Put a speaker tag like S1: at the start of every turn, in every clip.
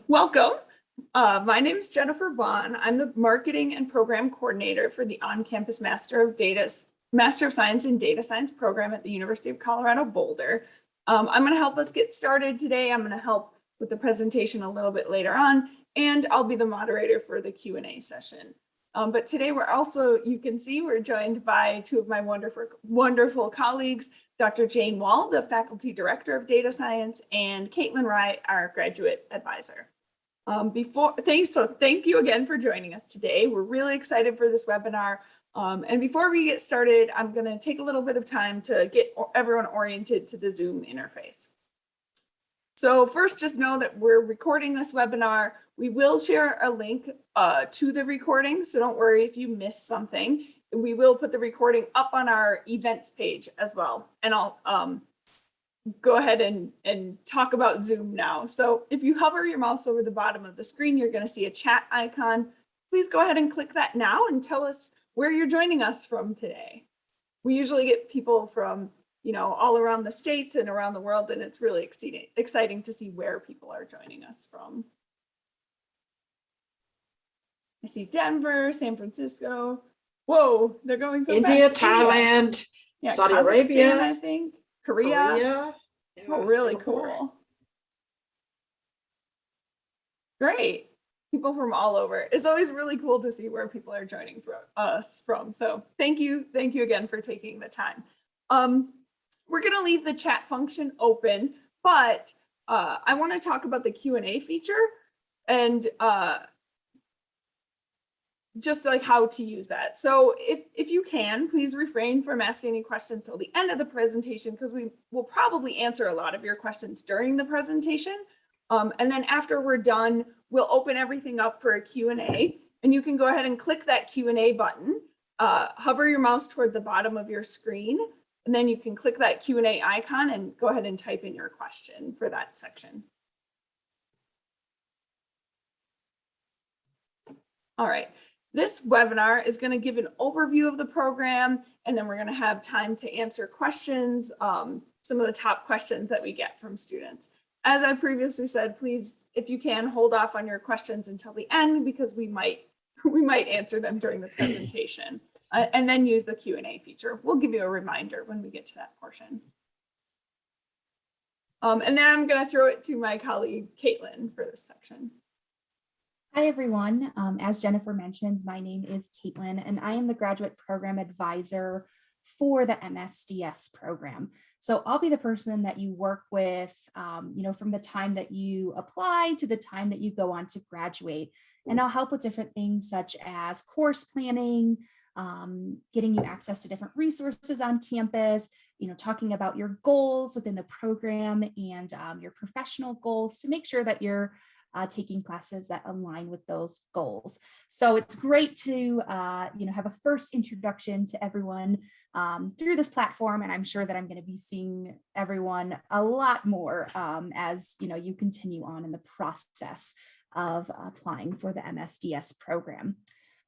S1: Welcome. My name is Jennifer Vaughn. I'm the Marketing and Program Coordinator for the on-campus Master of Science in Data Science program at the University of Colorado Boulder. I'm going to help us get started today. I'm going to help with the presentation a little bit later on, and I'll be the moderator for the Q&A session. But today we're also, you can see, we're joined by two of my wonderful colleagues, Dr. Jane Wall, the Faculty Director of Data Science, and Caitlin Wright, our Graduate Advisor. Thank you again for joining us today. We're really excited for this webinar. And before we get started, I'm going to take a little bit of time to get everyone oriented to the Zoom interface. So first, just know that we're recording this webinar. We will share a link to the recording, so don't worry if you missed something. We will put the recording up on our events page as well. And I'll go ahead and talk about Zoom now. So if you hover your mouse over the bottom of the screen, you're going to see a chat icon. Please go ahead and click that now and tell us where you're joining us from today. We usually get people from, all around the states and around the world, and it's really exciting to see where people are joining us from. I see Denver, San Francisco. Whoa, they're going so fast.
S2: India, Thailand,
S1: yeah,
S2: Saudi
S1: Kazakhstan,
S2: Arabia,
S1: I think, Korea.
S2: Yeah,
S1: oh, really
S2: Singapore.
S1: Cool. Great. People from all over. It's always really cool to see where people are joining us from. So thank you again for taking the time. We're going to leave the chat function open, but I want to talk about the Q&A feature and just like how to use that. So if you can, please refrain from asking any questions till the end of the presentation, because we will probably answer a lot of your questions during the presentation. And then after we're done, we'll open everything up for a Q&A, and you can go ahead and click that Q&A button, hover your mouse toward the bottom of your screen, and then you can click that Q&A icon and go ahead and type in your question for that section. All right, this webinar is going to give an overview of the program, and then we're going to have time to answer questions, some of the top questions that we get from students. As I previously said, please, if you can, hold off on your questions until the end, because we might answer them during the presentation, and then use the Q&A feature. We'll give you a reminder when we get to that portion. And then I'm going to throw it to my colleague, Caitlin, for this section.
S3: Hi, everyone. As Jennifer mentioned, my name is Caitlin, and I am the Graduate Program Advisor for the MSDS program. So I'll be the person that you work with, from the time that you apply to the time that you go on to graduate. And I'll help with different things such as course planning, getting you access to different resources on campus, talking about your goals within the program and your professional goals to make sure that you're taking classes that align with those goals. So it's great to, have a first introduction to everyone through this platform. And I'm sure that I'm going to be seeing everyone a lot more as, you continue on in the process of applying for the MSDS program.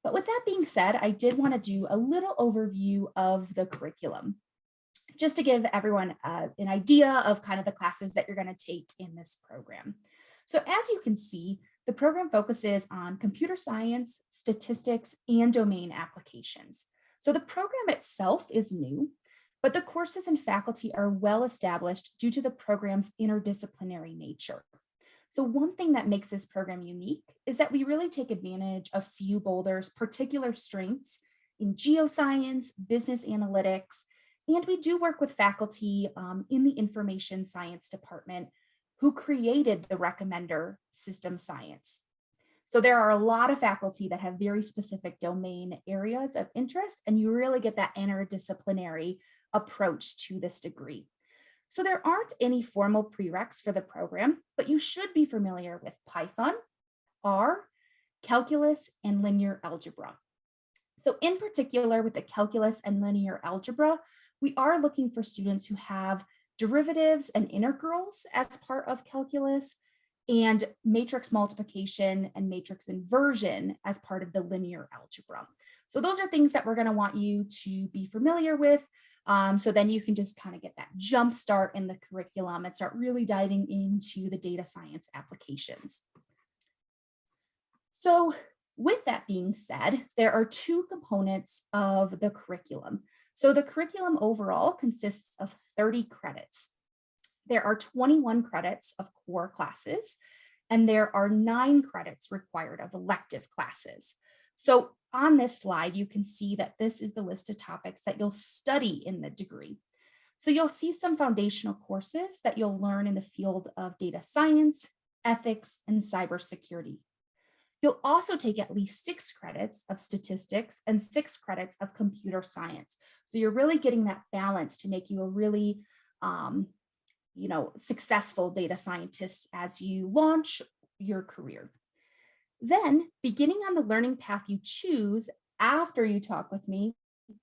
S3: But with that being said, I did want to do a little overview of the curriculum, just to give everyone an idea of kind of the classes that you're going to take in this program. So as you can see, the program focuses on computer science, statistics, and domain applications. So the program itself is new, but the courses and faculty are well established due to the program's interdisciplinary nature. So one thing that makes this program unique is that we really take advantage of CU Boulder's particular strengths in geoscience, business analytics, and we do work with faculty in the information science department who created the recommender system science. So there are a lot of faculty that have very specific domain areas of interest, and you really get that interdisciplinary approach to this degree. So there aren't any formal prereqs for the program, but you should be familiar with Python, R, calculus, and linear algebra. So in particular with the calculus and linear algebra, we are looking for students who have derivatives and integrals as part of calculus, and matrix multiplication and matrix inversion as part of the linear algebra. So those are things that we're going to want you to be familiar with. So then you can just kind of get that jump start in the curriculum and start really diving into the data science applications. So with that being said, there are two components of the curriculum. So the curriculum overall consists of 30 credits. There are 21 credits of core classes, and there are 9 credits required of elective classes. So on this slide, you can see that this is the list of topics that you'll study in the degree. So you'll see some foundational courses that you'll learn in the field of data science, ethics, and cybersecurity. You'll also take at least 6 credits of statistics and 6 credits of computer science. So you're really getting that balance to make you a really successful data scientist as you launch your career. Then, beginning on the learning path you choose after you talk with me,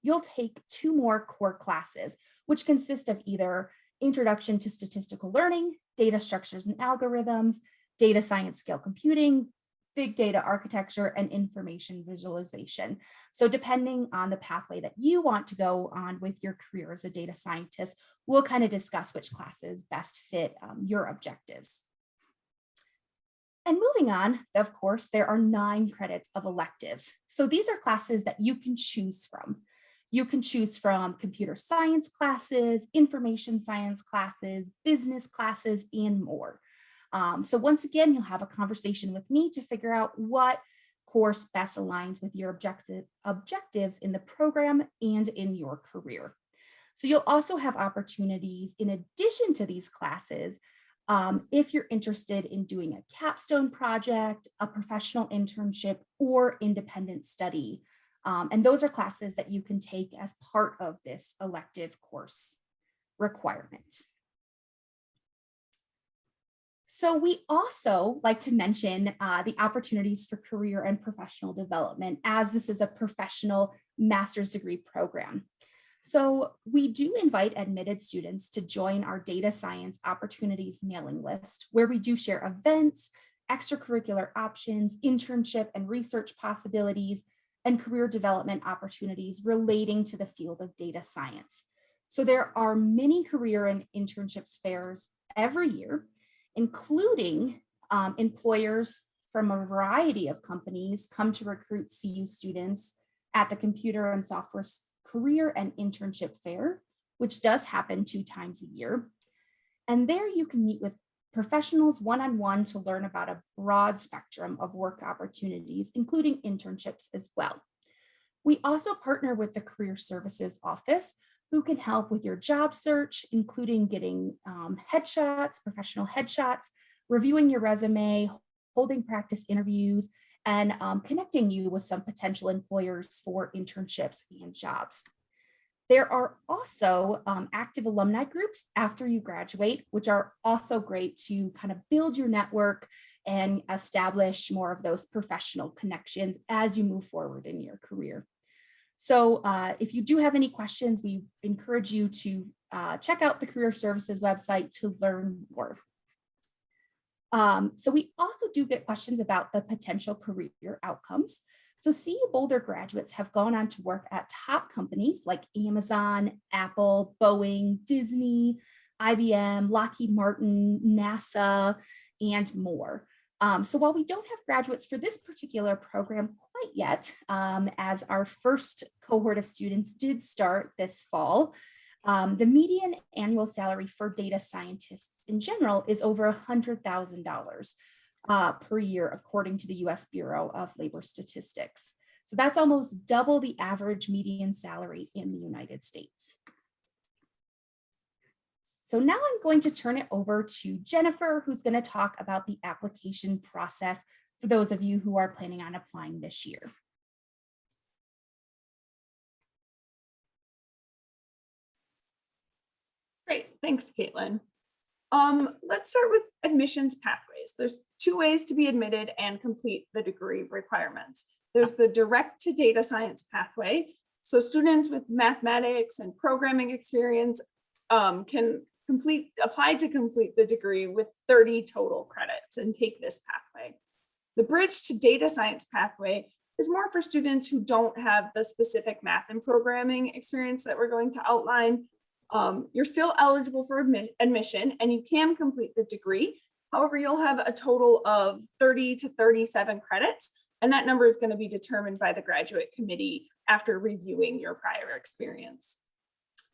S3: you'll take 2 more core classes, which consist of either Introduction to Statistical Learning, Data Structures and Algorithms, Data Science Scale Computing, Big Data Architecture, and Information Visualization. So depending on the pathway that you want to go on with your career as a data scientist, we'll kind of discuss which classes best fit your objectives. And moving on, of course, there are 9 credits of electives. So these are classes that you can choose from. You can choose from computer science classes, information science classes, business classes, and more. So once again, you'll have a conversation with me to figure out what course best aligns with your objectives in the program and in your career. So you'll also have opportunities in addition to these classes if you're interested in doing a capstone project, a professional internship, or independent study. And those are classes that you can take as part of this elective course requirement. So we also like to mention the opportunities for career and professional development, as this is a professional master's degree program. So we do invite admitted students to join our data science opportunities mailing list, where we do share events, extracurricular options, internship and research possibilities, and career development opportunities relating to the field of data science. So there are many career and internships fairs every year, including employers from a variety of companies come to recruit CU students at the Computer and Software Career and Internship Fair, which does happen 2 times a year. And there you can meet with professionals one-on-one to learn about a broad spectrum of work opportunities, including internships as well. We also partner with the Career Services Office, who can help with your job search, including getting headshots, professional headshots, reviewing your resume, holding practice interviews, and connecting you with some potential employers for internships and jobs. There are also active alumni groups after you graduate, which are also great to kind of build your network and establish more of those professional connections as you move forward in your career. So if you do have any questions, we encourage you to check out the Career Services website to learn more. So we also do get questions about the potential career outcomes. So CU Boulder graduates have gone on to work at top companies like Amazon, Apple, Boeing, Disney, IBM, Lockheed Martin, NASA, and more. So while we don't have graduates for this particular program quite yet, as our first cohort of students did start this fall, the median annual salary for data scientists in general is over $100,000 per year, according to the US Bureau of Labor Statistics. So that's almost double the average median salary in the United States. So now I'm going to turn it over to Jennifer, who's going to talk about the application process for those of you who are planning on applying this year.
S1: Great, thanks, Caitlin. Let's start with admissions pathways. There's 2 ways to be admitted and complete the degree requirements. There's the direct to data science pathway. So students with mathematics and programming experience can apply to complete the degree with 30 total credits and take this pathway. The bridge to data science pathway is more for students who don't have the specific math and programming experience that we're going to outline. You're still eligible for admission and you can complete the degree. However, you'll have a total of 30 to 37 credits And that number is going to be determined by the graduate committee after reviewing your prior experience.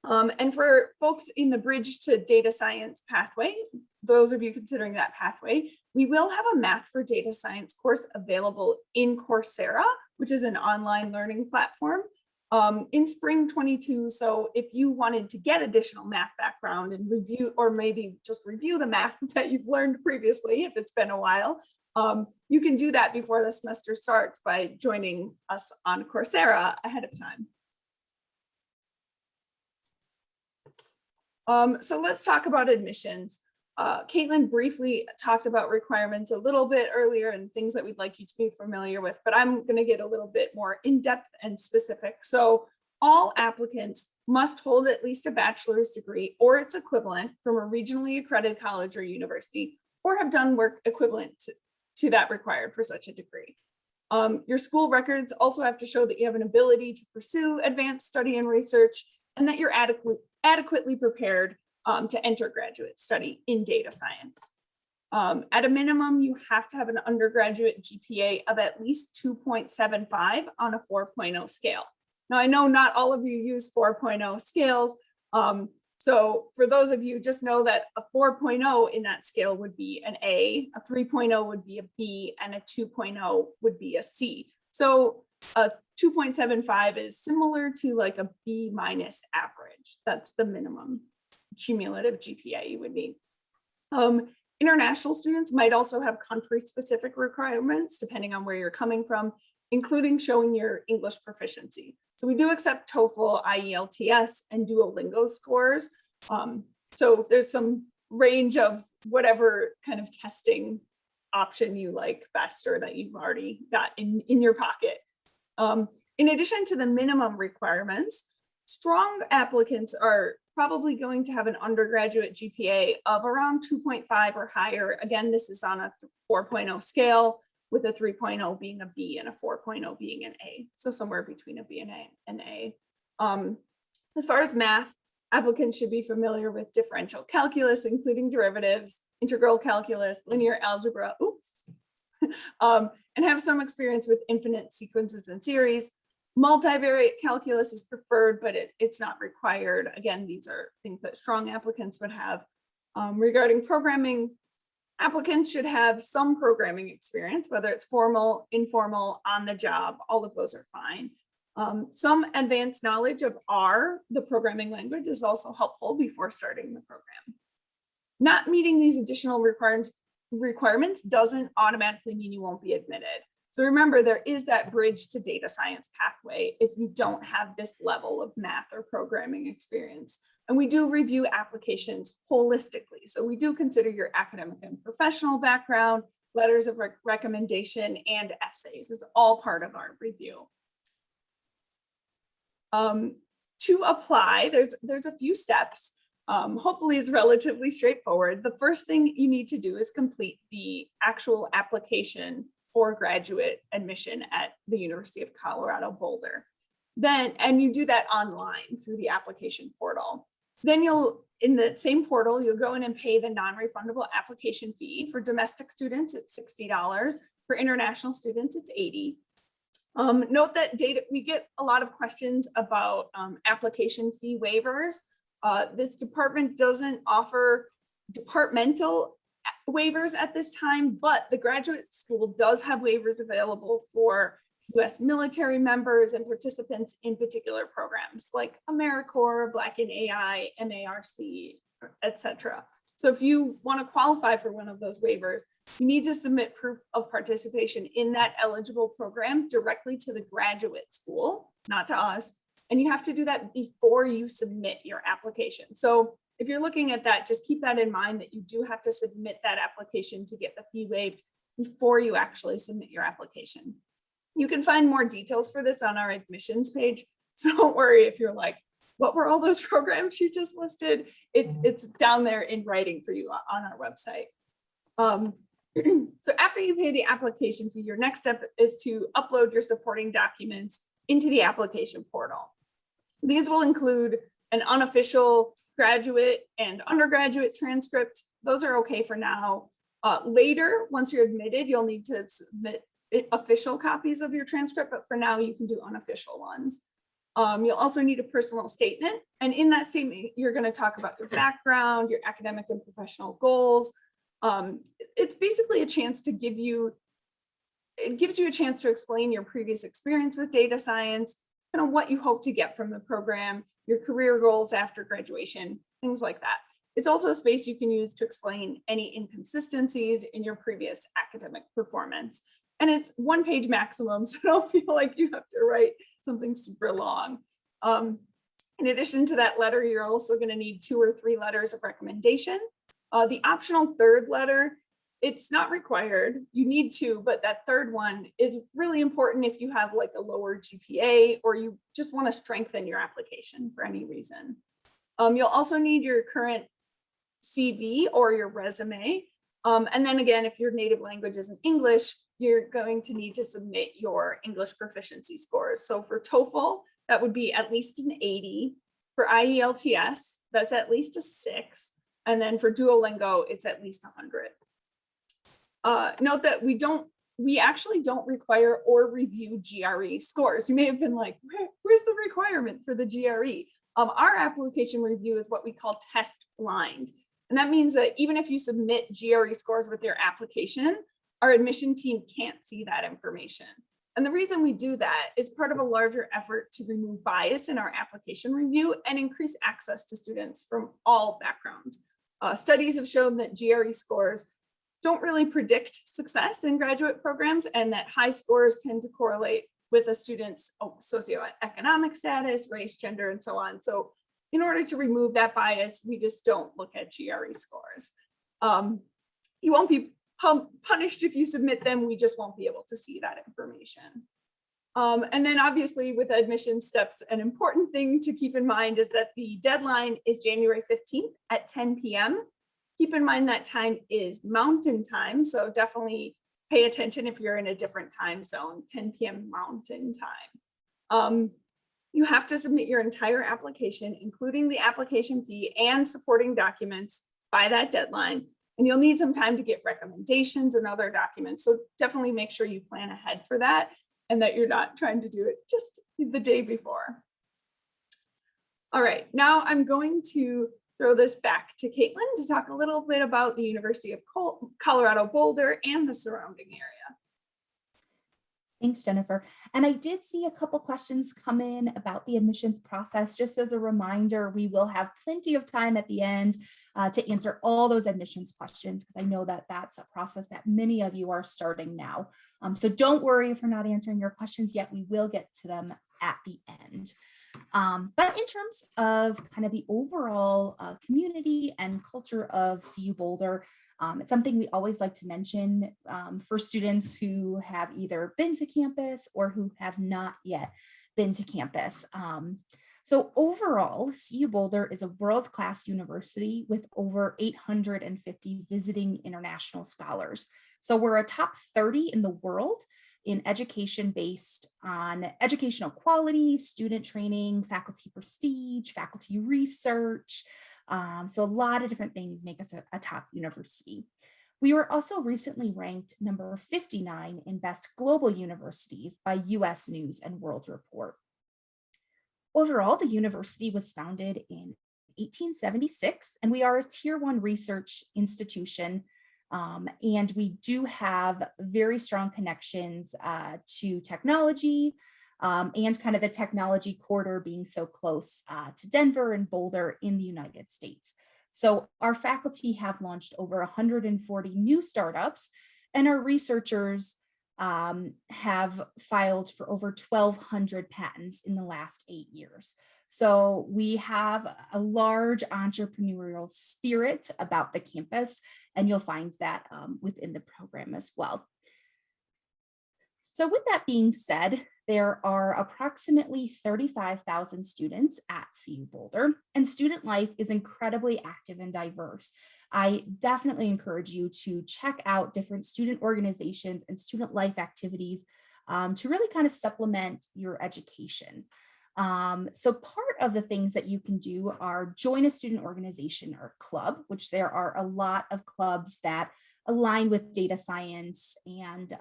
S1: And for folks in the Bridge to Data Science pathway, those of you considering that pathway, we will have a Math for Data Science course available in Coursera, which is an online learning platform, in spring 22. So if you wanted to get additional math background and review, or maybe just review the math that you've learned previously, if it's been a while, you can do that before the semester starts by joining us on Coursera ahead of time. So let's talk about admissions. Caitlin briefly talked about requirements a little bit earlier and things that we'd like you to be familiar with, but I'm going to get a little bit more in-depth and specific. So all applicants must hold at least a bachelor's degree or its equivalent from a regionally accredited college or university, or have done work equivalent to that required for such a degree. Your school records also have to show that you have an ability to pursue advanced study and research, and that you're adequately prepared to enter graduate study in data science. At a minimum, you have to have an undergraduate GPA of at least 2.75 on a 4.0 scale. Now, I know not all of you use 4.0 scales. So for those of you, just know that a 4.0 in that scale would be an A, a 3.0 would be a B, and a 2.0 would be a C. So a 2.75 is similar to like a B minus average. That's the minimum cumulative GPA you would need. International students might also have country-specific requirements depending on where you're coming from, including showing your English proficiency. So we do accept TOEFL, IELTS, and Duolingo scores. So there's some range of whatever kind of testing option you like best or that you've already got in your pocket. In addition to the minimum requirements, strong applicants are probably going to have an undergraduate GPA of around 2.5 or higher. Again, this is on a 4.0 scale, with a 3.0 being a B and a 4.0 being an A. So somewhere between a B and an A. As far as math, applicants should be familiar with differential calculus, including derivatives, integral calculus, linear algebra, and have some experience with infinite sequences and series. Multivariate calculus is preferred, but it's not required. Again, these are things that strong applicants would have. Regarding programming, applicants should have some programming experience, whether it's formal, informal, on the job, all of those are fine. Some advanced knowledge of R, the programming language, is also helpful before starting the program. Not meeting these additional requirements doesn't automatically mean you won't be admitted. So remember, there is that bridge to data science pathway if you don't have this level of math or programming experience. And we do review applications holistically. So we do consider your academic and professional background, letters of recommendation, and essays. It's all part of our review. To apply, there's a few steps. Hopefully it's relatively straightforward. The first thing you need to do is complete the actual application for graduate admission at the University of Colorado Boulder. And you do that online through the application portal. Then in the same portal, you'll go in and pay the non-refundable application fee. For domestic students, it's $60. For international students, it's $80. Note that we get a lot of questions about application fee waivers. This department doesn't offer departmental waivers at this time, but the graduate school does have waivers available for U.S. military members and participants in particular programs like AmeriCorps, Black in AI, MARC, etc. So if you want to qualify for one of those waivers, you need to submit proof of participation in that eligible program directly to the graduate school, not to us. And you have to do that before you submit your application. So if you're looking at that, just keep that in mind that you do have to submit that application to get the fee waived before you actually submit your application. You can find more details for this on our admissions page. So don't worry if you're like, what were all those programs you just listed? It's down there in writing for you on our website. So after you pay the application fee, your next step is to upload your supporting documents into the application portal. These will include an unofficial graduate and undergraduate transcript. Those are okay for now. Later, once you're admitted, you'll need to submit official copies of your transcript, but for now you can do unofficial ones. You'll also need a personal statement. And in that statement, you're going to talk about your background, your academic and professional goals. It's basically a chance to it gives you a chance to explain your previous experience with data science, kind of what you hope to get from the program, your career goals after graduation, things like that. It's also a space you can use to explain any inconsistencies in your previous academic performance. And it's 1 page maximum, so don't feel like you have to write something super long. In addition to that letter, you're also going to need 2 or 3 letters of recommendation. The optional 3rd letter, it's not required. You need 2, but that 3rd one is really important if you have like a lower GPA or you just want to strengthen your application for any reason. You'll also need your current CV or your resume. And then again, if your native language isn't English, you're going to need to submit your English proficiency scores. So for TOEFL, that would be at least an 80. For IELTS, that's at least a 6. And then for Duolingo, it's at least 100. Note that we actually don't require or review GRE scores. You may have been like, where's the requirement for the GRE? Our application review is what we call test blind. And that means that even if you submit GRE scores with your application, our admission team can't see that information. And the reason we do that is part of a larger effort to remove bias in our application review and increase access to students from all backgrounds. Studies have shown that GRE scores don't really predict success in graduate programs, and that high scores tend to correlate with a student's socioeconomic status, race, gender, and so on. So in order to remove that bias, we just don't look at GRE scores. You won't be punished if you submit them, we just won't be able to see that information. And then obviously with admission steps, an important thing to keep in mind is that the deadline is January 15th at 10 p.m. Keep in mind that time is Mountain Time, so definitely pay attention if you're in a different time zone, 10 p.m. Mountain Time. You have to submit your entire application, including the application fee and supporting documents by that deadline. And you'll need some time to get recommendations and other documents. So definitely make sure you plan ahead for that and that you're not trying to do it just the day before. All right, now I'm going to throw this back to Caitlin to talk a little bit about the University of Colorado Boulder and the surrounding area.
S3: Thanks, Jennifer. And I did see a couple questions come in about the admissions process. Just as a reminder, we will have plenty of time at the end to answer all those admissions questions, because I know that that's a process that many of you are starting now. So don't worry if we're not answering your questions yet, we will get to them at the end. But in terms of kind of the overall community and culture of CU Boulder, it's something we always like to mention for students who have either been to campus or who have not yet been to campus. So overall, CU Boulder is a world-class university with over 850 visiting international scholars. So we're a top 30 in the world in education based on educational quality, student training, faculty prestige, faculty research. So a lot of different things make us a top university. We were also recently ranked number 59 in best global universities by US News and World Report. Overall, the university was founded in 1876, and we are a tier 1 research institution. And we do have very strong connections to technology and kind of the technology corridor being so close to Denver and Boulder in the United States. So our faculty have launched over 140 new startups, and our researchers have filed for over 1,200 patents in the last 8 years. So we have a large entrepreneurial spirit about the campus, and you'll find that within the program as well. So with that being said, there are approximately 35,000 students at CU Boulder, and student life is incredibly active and diverse. I definitely encourage you to check out different student organizations and student life activities to really kind of supplement your education. So part of the things that you can do are join a student organization or club, which there are a lot of clubs that align with data science and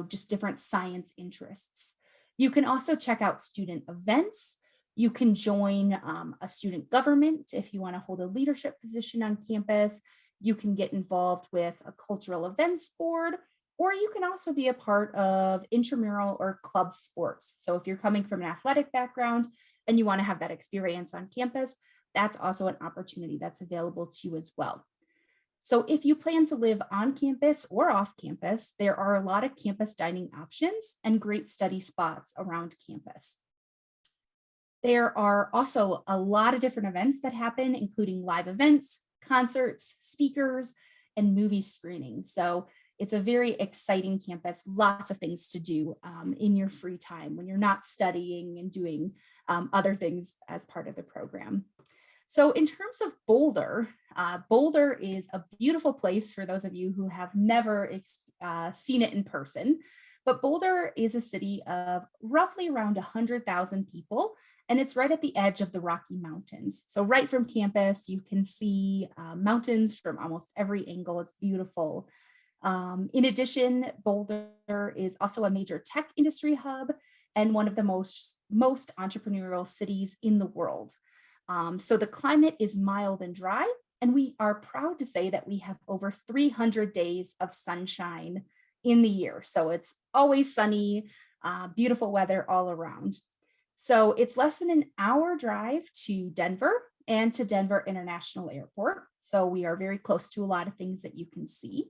S3: just different science interests. You can also check out student events. You can join a student government if you want to hold a leadership position on campus. You can get involved with a cultural events board, or you can also be a part of intramural or club sports. So if you're coming from an athletic background and you want to have that experience on campus, that's also an opportunity that's available to you as well. So if you plan to live on campus or off campus, there are a lot of campus dining options and great study spots around campus. There are also a lot of different events that happen, including live events, concerts, speakers, and movie screenings. So it's a very exciting campus, lots of things to do in your free time when you're not studying and doing other things as part of the program. So in terms of Boulder, Boulder is a beautiful place for those of you who have never seen it in person. But Boulder is a city of roughly around 100,000 people, and it's right at the edge of the Rocky Mountains. So right from campus, you can see mountains from almost every angle. It's beautiful. In addition, Boulder is also a major tech industry hub and one of the most entrepreneurial cities in the world. So the climate is mild and dry, and we are proud to say that we have over 300 days of sunshine in the year. So it's always sunny, beautiful weather all around. So it's less than an hour drive to Denver and to Denver International Airport. So we are very close to a lot of things that you can see.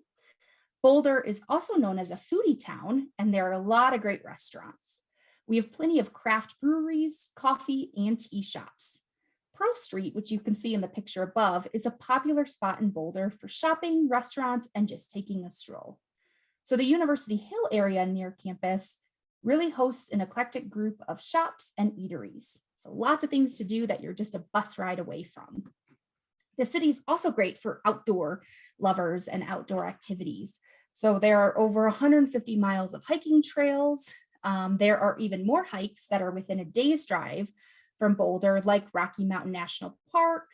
S3: Boulder is also known as a foodie town, and there are a lot of great restaurants. We have plenty of craft breweries, coffee, and tea shops. Pro Street, which you can see in the picture above, is a popular spot in Boulder for shopping, restaurants, and just taking a stroll. So the University Hill area near campus really hosts an eclectic group of shops and eateries. So lots of things to do that you're just a bus ride away from. The city is also great for outdoor lovers and outdoor activities. So there are over 150 miles of hiking trails. There are even more hikes that are within a day's drive from Boulder, like Rocky Mountain National Park,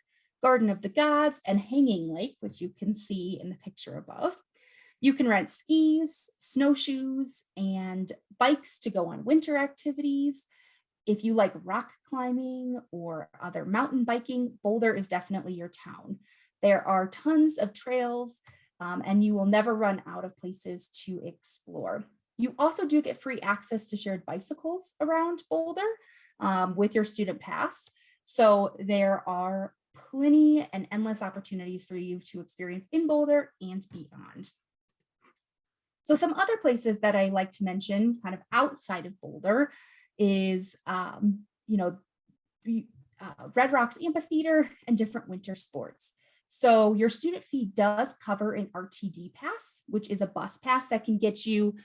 S3: Garden of the Gods, and Hanging Lake, which you can see in the picture above. You can rent skis, snowshoes, and bikes to go on winter activities. If you like rock climbing or other mountain biking, Boulder is definitely your town. There are tons of trails, and you will never run out of places to explore. You also do get free access to shared bicycles around Boulder with your student pass. So there are plenty and endless opportunities for you to experience in Boulder and beyond. So some other places that I like to mention kind of outside of Boulder is, Red Rocks Amphitheater and different winter sports. So your student fee does cover an RTD pass, which is a bus pass that can get you,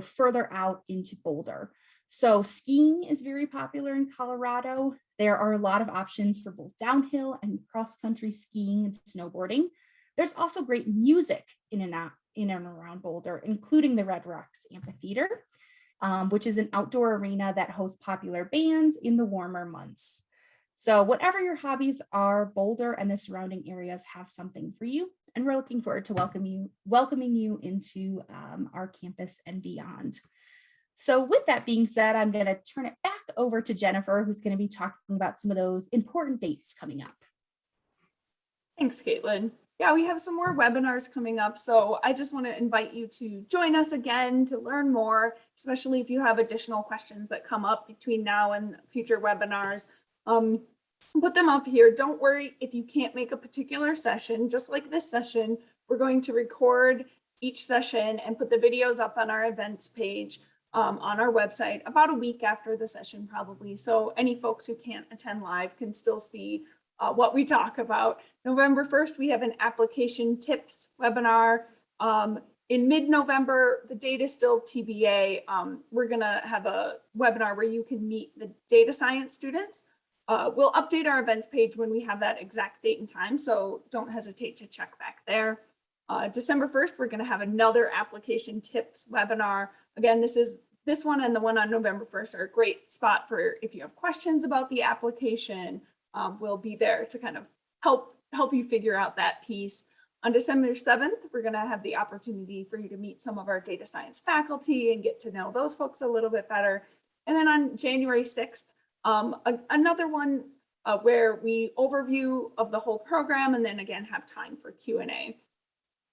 S3: further out into Boulder. So skiing is very popular in Colorado. There are a lot of options for both downhill and cross-country skiing and snowboarding. There's also great music in and around Boulder, including the Red Rocks Amphitheater, which is an outdoor arena that hosts popular bands in the warmer months. So whatever your hobbies are, Boulder and the surrounding areas have something for you, and we're looking forward to welcoming you into our campus and beyond. So with that being said, I'm going to turn it back over to Jennifer, who's going to be talking about some of those important dates coming up.
S1: Thanks, Caitlin. Yeah, we have some more webinars coming up, so I just want to invite you to join us again to learn more, especially if you have additional questions that come up between now and future webinars. Put them up here. Don't worry if you can't make a particular session. Just like this session, we're going to record each session and put the videos up on our events page on our website about a week after the session probably. So any folks who can't attend live can still see what we talk about. November 1st, we have an application tips webinar. In mid-November, the date is still TBA. We're gonna have a webinar where you can meet the data science students. We'll update our events page when we have that exact date and time, so don't hesitate to check back there. December 1st, we're gonna have another application tips webinar. Again, this one and the one on November 1st are a great spot for if you have questions about the application. We'll be there to kind of help you figure out that piece. On December 7th, we're going to have the opportunity for you to meet some of our data science faculty and get to know those folks a little bit better. And then on January 6th, another one where we overview of the whole program and then again have time for Q&A.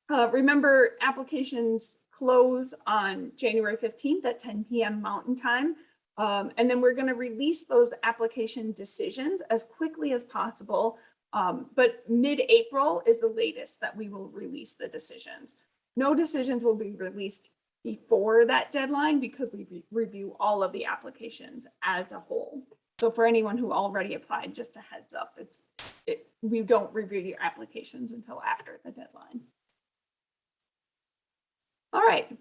S1: Remember, applications close on January 15th at 10 p.m. Mountain Time. And then we're going to release those application decisions as quickly as possible. But mid-April is the latest that we will release the decisions. No decisions will be released before that deadline because we review all of the applications as a whole. So for anyone who already applied, just a heads up, we don't review your applications until after the deadline. All right.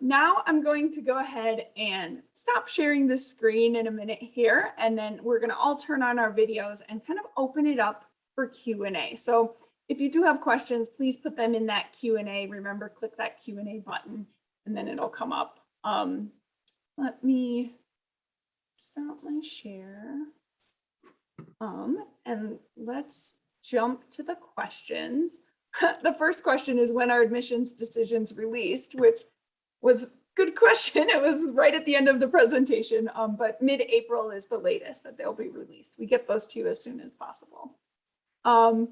S1: Now I'm going to go ahead and stop sharing the screen in a minute here, and then we're going to all turn on our videos and kind of open it up for Q&A. So if you do have questions, please put them in that Q&A. Remember, click that Q&A button, and then it'll come up. Let me stop my share. And let's jump to the questions. The first question is, when are admissions decisions released? Which was a good question. It was right at the end of the presentation, but mid-April is the latest that they'll be released. We get those to you as soon as possible. The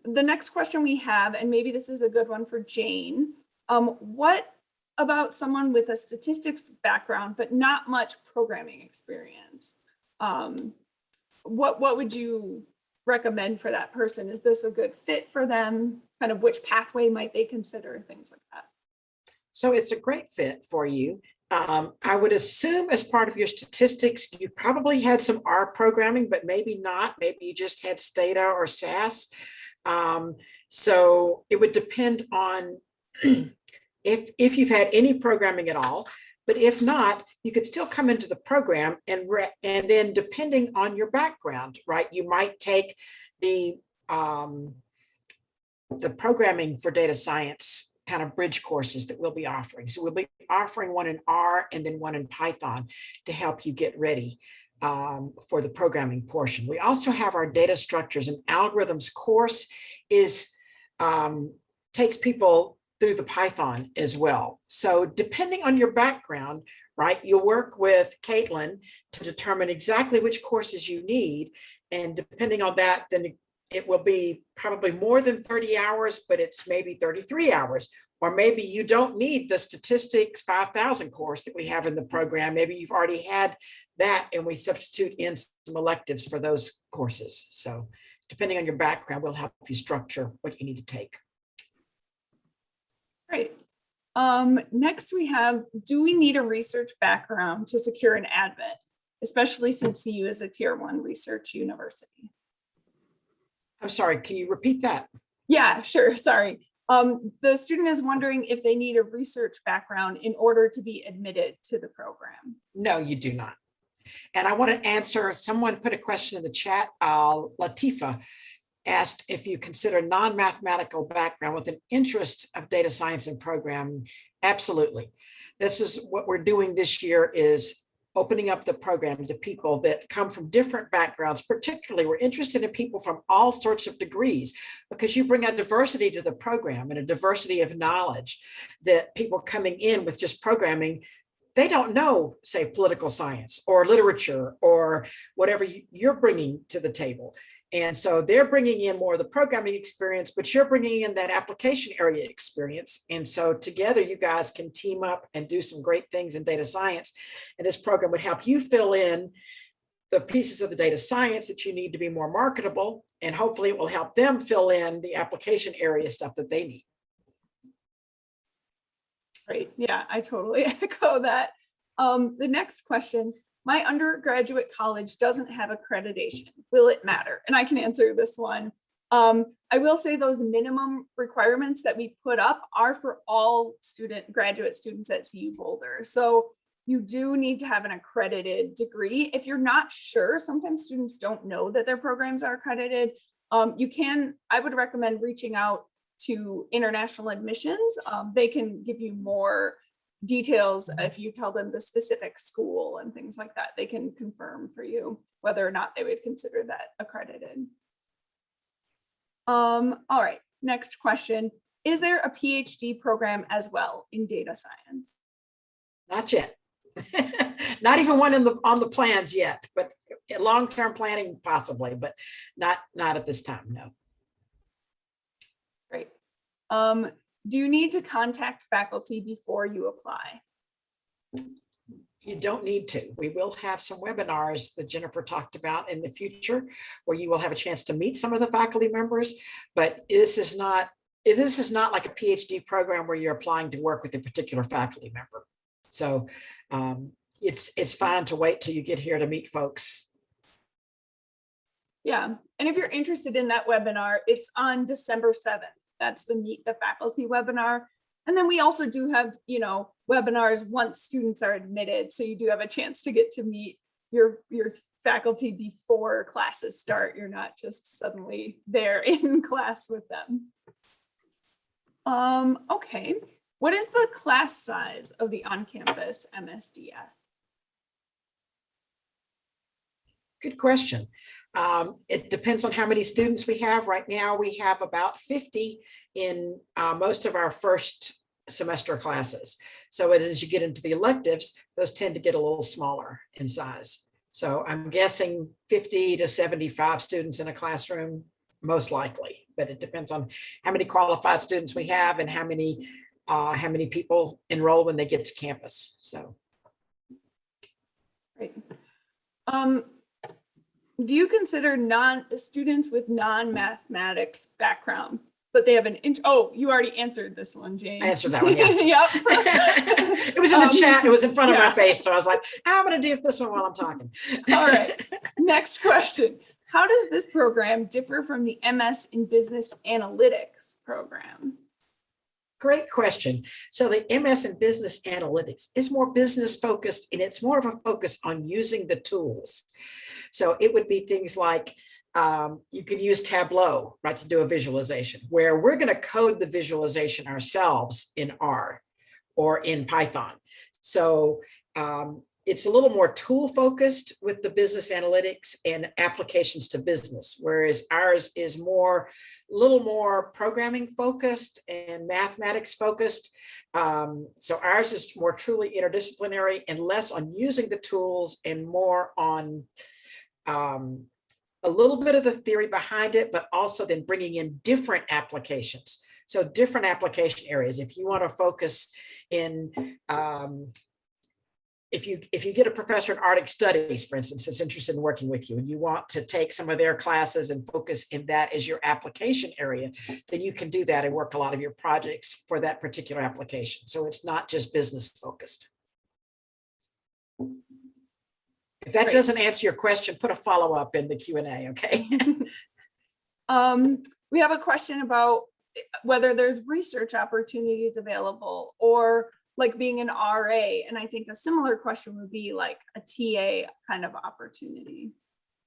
S1: next question we have, and maybe this is a good one for Jane, what about someone with a statistics background but not much programming experience? What would you recommend for that person? Is this a good fit for them? Kind of which pathway might they consider? Things like that.
S2: So it's a great fit for you. I would assume as part of your statistics, you probably had some R programming, but maybe not. Maybe you just had Stata or SAS. So it would depend on if you've had any programming at all. But if not, you could still come into the program and then depending on your background, right? You might take the programming for data science kind of bridge courses that we'll be offering. So we'll be offering one in R and then one in Python to help you get ready for the programming portion. We also have our data structures and algorithms course takes people through the Python as well. So depending on your background, right, you'll work with Caitlin to determine exactly which courses you need. And depending on that, then it will be probably more than 30 hours, but it's maybe 33 hours. Or maybe you don't need the statistics 5,000 course that we have in the program. Maybe you've already had that and we substitute in some electives for those courses. So depending on your background, we'll help you structure what you need to take.
S1: Great. Next we have, do we need a research background to secure an admit, especially since CU is a tier 1 research university?
S2: I'm sorry, can you repeat that?
S1: Yeah, sure, sorry. The student is wondering if they need a research background in order to be admitted to the program.
S2: No, you do not. And I want to answer, someone put a question in the chat, Latifa asked if you consider non-mathematical background with an interest of data science and programming. Absolutely. This is what we're doing this year, is opening up the program to people that come from different backgrounds. Particularly, we're interested in people from all sorts of degrees because you bring a diversity to the program and a diversity of knowledge that people coming in with just programming, they don't know, say, political science or literature or whatever you're bringing to the table. And so they're bringing in more of the programming experience, but you're bringing in that application area experience. And so together you guys can team up and do some great things in data science. And this program would help you fill in the pieces of the data science that you need to be more marketable. And hopefully it will help them fill in the application area stuff that they need.
S1: Great. Yeah, I totally echo that. The next question, my undergraduate college doesn't have accreditation. Will it matter? And I can answer this one. I will say those minimum requirements that we put up are for all graduate students at CU Boulder. So you do need to have an accredited degree. If you're not sure, sometimes students don't know that their programs are accredited. I would recommend reaching out to international admissions. They can give you more details if you tell them the specific school and things like that. They can confirm for you whether or not they would consider that accredited. All right, next question, is there a PhD program as well in data science?
S2: Not yet. Not even one on the plans yet, but long-term planning possibly, but not at this time, no.
S1: Great. Do you need to contact faculty before you apply?
S2: You don't need to. We will have some webinars that Jennifer talked about in the future where you will have a chance to meet some of the faculty members, but this is not like a PhD program where you're applying to work with a particular faculty member. So it's fine to wait till you get here to meet folks.
S1: Yeah, and if you're interested in that webinar, it's on December 7th. That's the Meet the Faculty webinar. And then we also do have, webinars once students are admitted. So you do have a chance to get to meet your faculty before classes start. You're not just suddenly there in class with them. Okay. What is the class size of the on-campus MSDS?
S2: Good question. It depends on how many students we have. Right now, we have about 50 in most of our first semester classes. So as you get into the electives, those tend to get a little smaller in size. So I'm guessing 50 to 75 students in a classroom, most likely, but it depends on how many qualified students we have and how many people enroll when they get to campus. So.
S1: Great. Do you consider students with non-mathematics background, but they have you already answered this one, Jane.
S2: I answered that one, yeah.
S1: Yep.
S2: It was in the chat, it was in front of my face, so I was like, I'm gonna do this one while I'm talking.
S1: All right, next question. How does this program differ from the MS in Business Analytics program?
S2: Great question. So the MS in Business Analytics is more business focused, and it's more of a focus on using the tools. So it would be things like you can use Tableau, right, to do a visualization, where we're going to code the visualization ourselves in R or in Python. So it's a little more tool focused with the business analytics and applications to business, whereas ours is a little more programming focused and mathematics focused. So ours is more truly interdisciplinary and less on using the tools and more on a little bit of the theory behind it, but also then bringing in different applications. So different application areas. If you want to focus in, if you get a professor in Arctic Studies, for instance, that's interested in working with you, and you want to take some of their classes and focus in that as your application area, then you can do that and work a lot of your projects for that particular application. So it's not just business focused. If that doesn't answer your question, put a follow-up in the Q&A, okay?
S1: We have a question about whether there's research opportunities available or like being an RA. And I think a similar question would be like a TA kind of opportunity.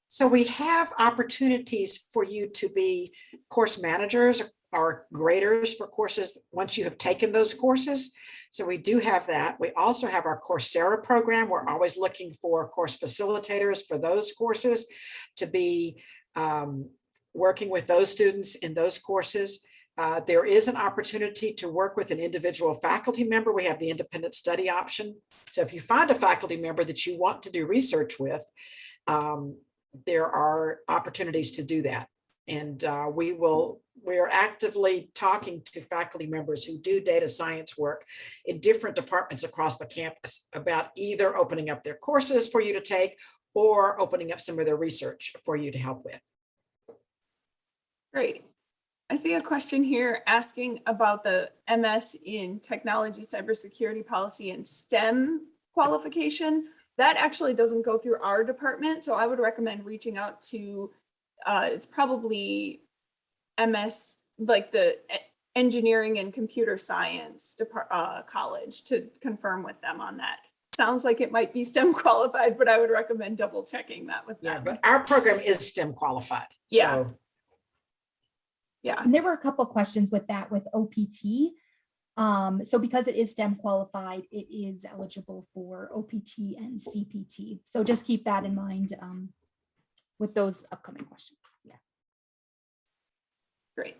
S2: So we have opportunities for you to be course managers or graders for courses once you have taken those courses. So we do have that. We also have our Coursera program. We're always looking for course facilitators for those courses to be working with those students in those courses. There is an opportunity to work with an individual faculty member. We have the independent study option. So if you find a faculty member that you want to do research with, there are opportunities to do that. And we're actively talking to faculty members who do data science work in different departments across the campus about either opening up their courses for you to take or opening up some of their research for you to help with.
S1: Great. I see a question here asking about the MS in Technology, Cybersecurity Policy, and STEM qualification. That actually doesn't go through our department, so I would recommend reaching out to, it's probably MS, like the Engineering and Computer Science college, to confirm with them on that. Sounds like it might be STEM qualified, but I would recommend double checking that with them.
S2: Yeah, but our program is STEM qualified.
S1: Yeah.
S2: So.
S1: Yeah.
S3: And there were a couple of questions with that with OPT. So because it is STEM qualified, it is eligible for OPT and CPT. So just keep that in mind with those upcoming questions. Yeah.
S1: Great.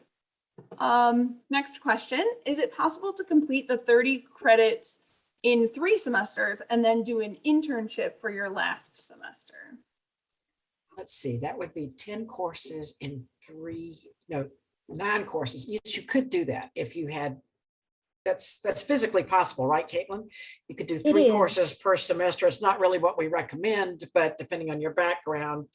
S1: Next question, is it possible to complete the 30 credits in 3 semesters and then do an internship for your last semester?
S2: Let's see, that would be 10 courses in 9 courses. Yes, you could do that if you had, that's physically possible, right, Caitlin? You could do 3
S3: is.
S2: courses per semester. It's not really what we recommend, but depending on your background,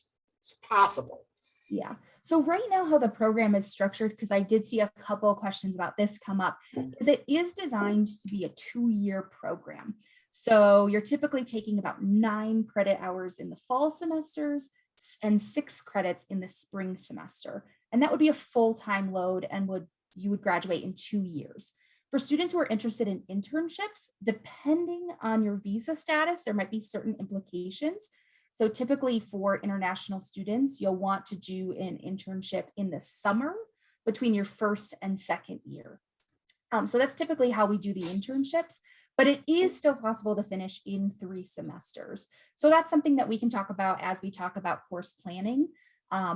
S2: it's possible.
S3: Yeah. So right now how the program is structured, because I did see a couple of questions about this come up, is it is designed to be a 2-year program. So you're typically taking about 9 credit hours in the fall semesters and 6 credits in the spring semester. And that would be a full-time load and you would graduate in 2 years. For students who are interested in internships, depending on your visa status, there might be certain implications. So typically for international students, you'll want to do an internship in the summer between your first and second year. So that's typically how we do the internships, but it is still possible to finish in 3 semesters. So that's something that we can talk about as we talk about course planning.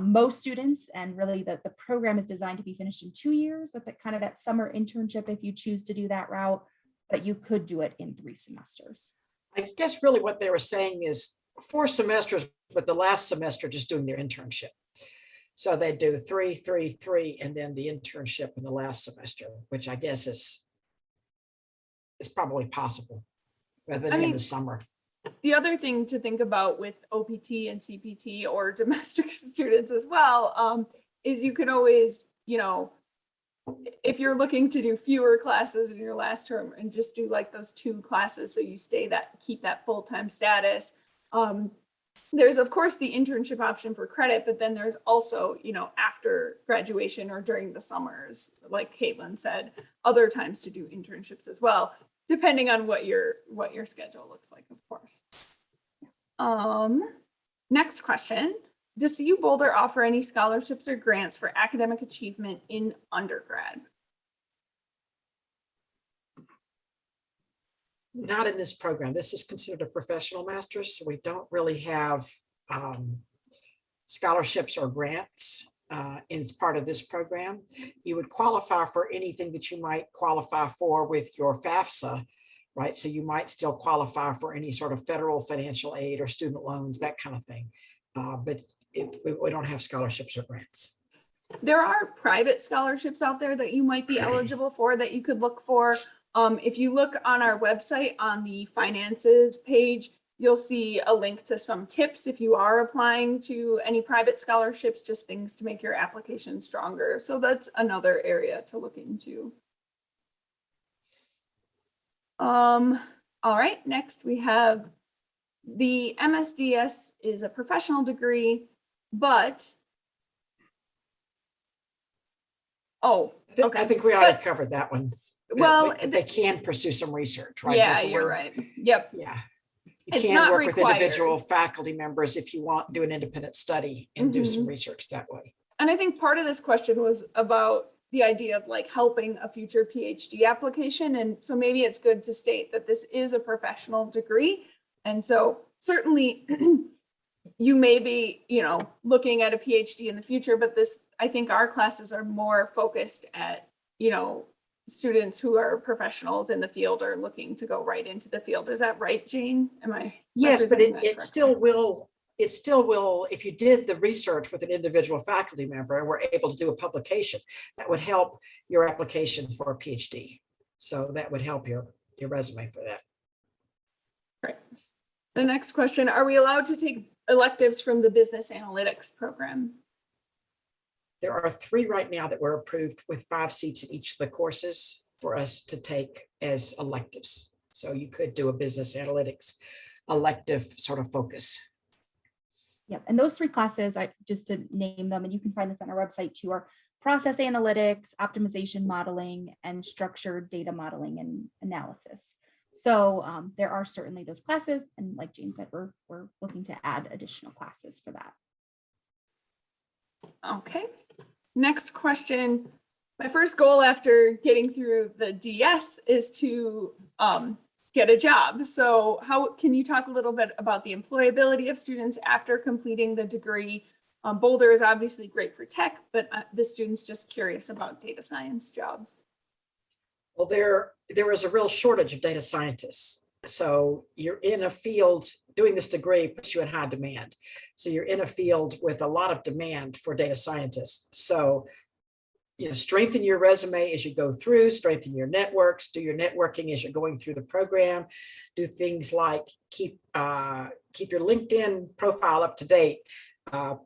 S3: Most students, and really the program is designed to be finished in 2 years with that summer internship if you choose to do that route, but you could do it in 3 semesters.
S2: I guess really what they were saying is 4 semesters, but the last semester just doing their internship. So they do 3, 3, 3, and then the internship in the last semester, which I guess is probably possible rather than in the summer.
S1: The other thing to think about with OPT and CPT or domestic students as well, is you could always, if you're looking to do fewer classes in your last term and just do like those 2 classes, so you keep that full-time status. There's of course the internship option for credit, but then there's also, after graduation or during the summers, like Caitlin said, other times to do internships as well, depending on what your schedule looks like, of course. Next question, does CU Boulder offer any scholarships or grants for academic achievement in undergrad?
S2: Not in this program. This is considered a professional master's, so we don't really have scholarships or grants as part of this program. You would qualify for anything that you might qualify for with your FAFSA, right? So you might still qualify for any sort of federal financial aid or student loans, that kind of thing. But we don't have scholarships or grants.
S1: There are private scholarships out there that you might be eligible for that you could look for. If you look on our website on the finances page, you'll see a link to some tips if you are applying to any private scholarships, just things to make your application stronger. So that's another area to look into. All right, next we have the MSDS is a professional degree, but
S2: I think we already covered that one.
S1: Well,
S2: they can pursue some research, right?
S1: Yeah, you're right. Yep.
S2: Yeah. You
S1: It's
S2: can
S1: not
S2: work with
S1: required.
S2: individual faculty members if you want to do an independent study and do some research that way.
S1: And I think part of this question was about the idea of like helping a future PhD application. And so maybe it's good to state that this is a professional degree. And so certainly you may be, looking at a PhD in the future, but I think our classes are more focused at, students who are professionals in the field or looking to go right into the field. Is that right, Jane? Am I?
S2: Yes, but
S1: representing that
S2: it
S1: correctly?
S2: still will, if you did the research with an individual faculty member and were able to do a publication, that would help your application for a PhD. So that would help your resume for that.
S1: Right. The next question, are we allowed to take electives from the business analytics program?
S2: There are 3 right now that were approved with 5 seats in each of the courses for us to take as electives. So you could do a business analytics elective sort of focus.
S3: Yep. And those 3 classes, just to name them, and you can find this on our website too, are process analytics, optimization modeling, and structured data modeling and analysis. So there are certainly those classes. And like Jane said, we're looking to add additional classes for that.
S1: Okay. Next question. My first goal after getting through the DS is to get a job. So how can you talk a little bit about the employability of students after completing the degree? Boulder is obviously great for tech, but the student's just curious about data science jobs.
S2: Well, there is a real shortage of data scientists. So you're in a field, doing this degree puts you in high demand. So you're in a field with a lot of demand for data scientists. So, strengthen your resume as you go through, strengthen your networks, do your networking as you're going through the program, do things like keep your LinkedIn profile up to date.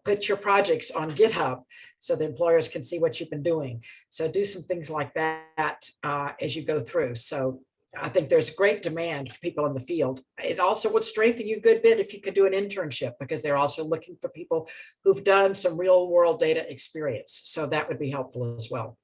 S2: Put your projects on GitHub so the employers can see what you've been doing. So do some things like that as you go through. So I think there's great demand for people in the field. It also would strengthen you a good bit if you could do an internship, because they're also looking for people who've done some real world data experience. So that would be helpful as well.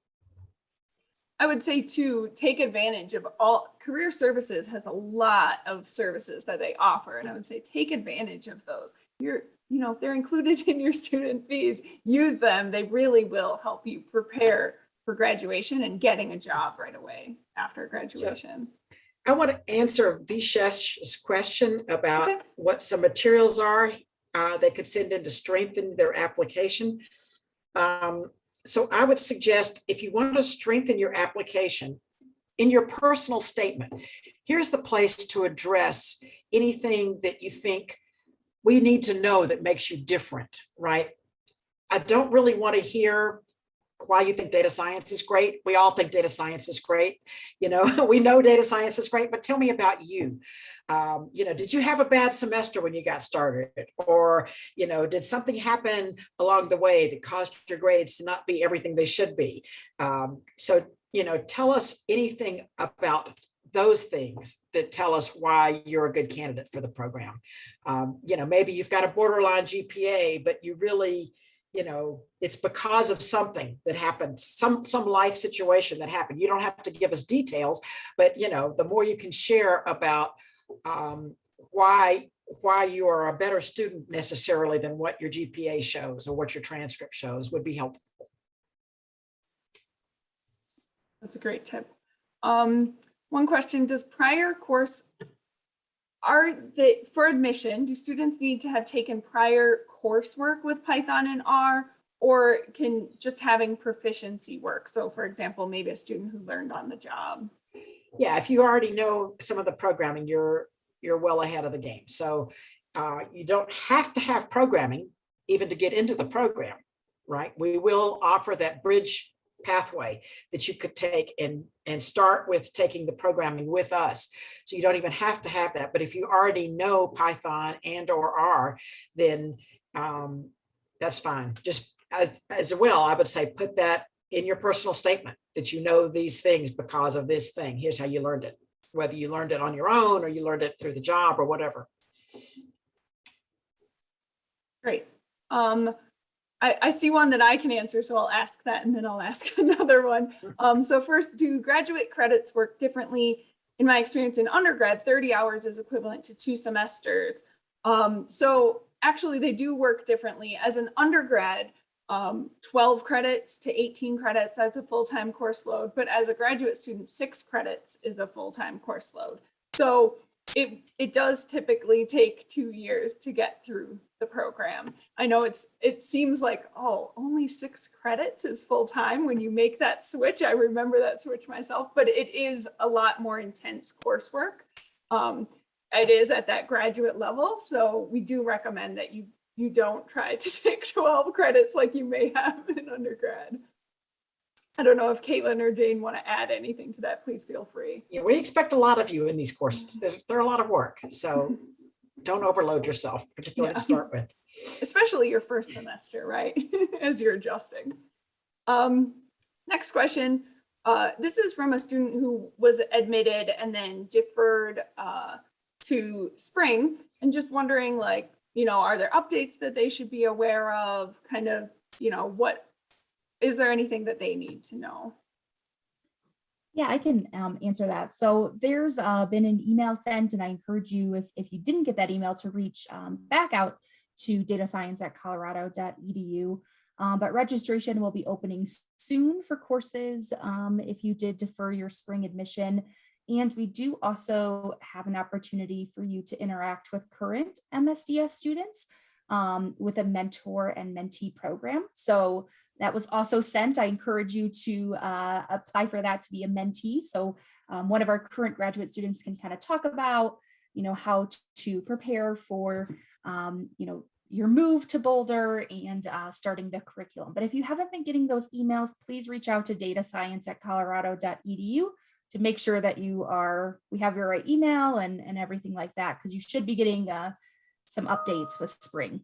S1: I would say to take advantage of all career services has a lot of services that they offer. And I would say take advantage of those. They're included in your student fees. Use them. They really will help you prepare for graduation and getting a job right away after graduation.
S2: So I want to answer Vishesh's question about what some materials are they could send in to strengthen their application. So I would suggest, if you want to strengthen your application in your personal statement, here's the place to address anything that you think we need to know that makes you different, right? I don't really want to hear why you think data science is great. We all think data science is great. We know data science is great, but tell me about you. Did you have a bad semester when you got started? Or, did something happen along the way that caused your grades to not be everything they should be? So tell us anything about those things that tell us why you're a good candidate for the program. Maybe you've got a borderline GPA, but you really, it's because of something that happened, some life situation that happened. You don't have to give us details, but the more you can share about why you are a better student necessarily than what your GPA shows or what your transcript shows would be helpful.
S1: That's a great tip. One question, for admission, do students need to have taken prior coursework with Python and R, or can just having proficiency work? So for example, maybe a student who learned on the job.
S2: Yeah, if you already know some of the programming, you're well ahead of the game. So you don't have to have programming even to get into the program, right? We will offer that bridge pathway that you could take and start with taking the programming with us. So you don't even have to have that. But if you already know Python and or R, then that's fine. Just as well, I would say put that in your personal statement that you know these things because of this thing. Here's how you learned it, whether you learned it on your own or you learned it through the job or whatever.
S1: Great. I see one that I can answer, so I'll ask that and then I'll ask another one. So first, do graduate credits work differently? In my experience in undergrad, 30 hours is equivalent to 2 semesters. So actually they do work differently. As an undergrad, 12 credits to 18 credits, that's a full-time course load. But as a graduate student, 6 credits is a full-time course load. So it does typically take 2 years to get through the program. I know it seems like, oh, only 6 credits is full-time when you make that switch. I remember that switch myself, but it is a lot more intense coursework. It is at that graduate level. So we do recommend that you don't try to take 12 credits like you may have in undergrad. I don't know if Caitlin or Jane want to add anything to that. Please feel free.
S2: Yeah, we expect a lot of you in these courses. They're a lot of work. So don't overload yourself, particularly to start with.
S1: Especially your first semester, right? As you're adjusting. Next question. This is from a student who was admitted and then deferred to spring, and just wondering, like, are there updates that they should be aware of? Kind of, what is there anything that they need to know?
S3: Yeah, I can answer that. So there's been an email sent, and I encourage you, if you didn't get that email, to reach back out to datascience@colorado.edu. But registration will be opening soon for courses if you did defer your spring admission. And we do also have an opportunity for you to interact with current MSDS students. with a mentor and mentee program. So that was also sent. I encourage you to apply for that to be a mentee. So one of our current graduate students can kind of talk about, how to prepare for, your move to Boulder and starting the curriculum. But if you haven't been getting those emails, please reach out to datascience@colorado.edu to make sure that we have your right email and everything like that, because you should be getting some updates with spring.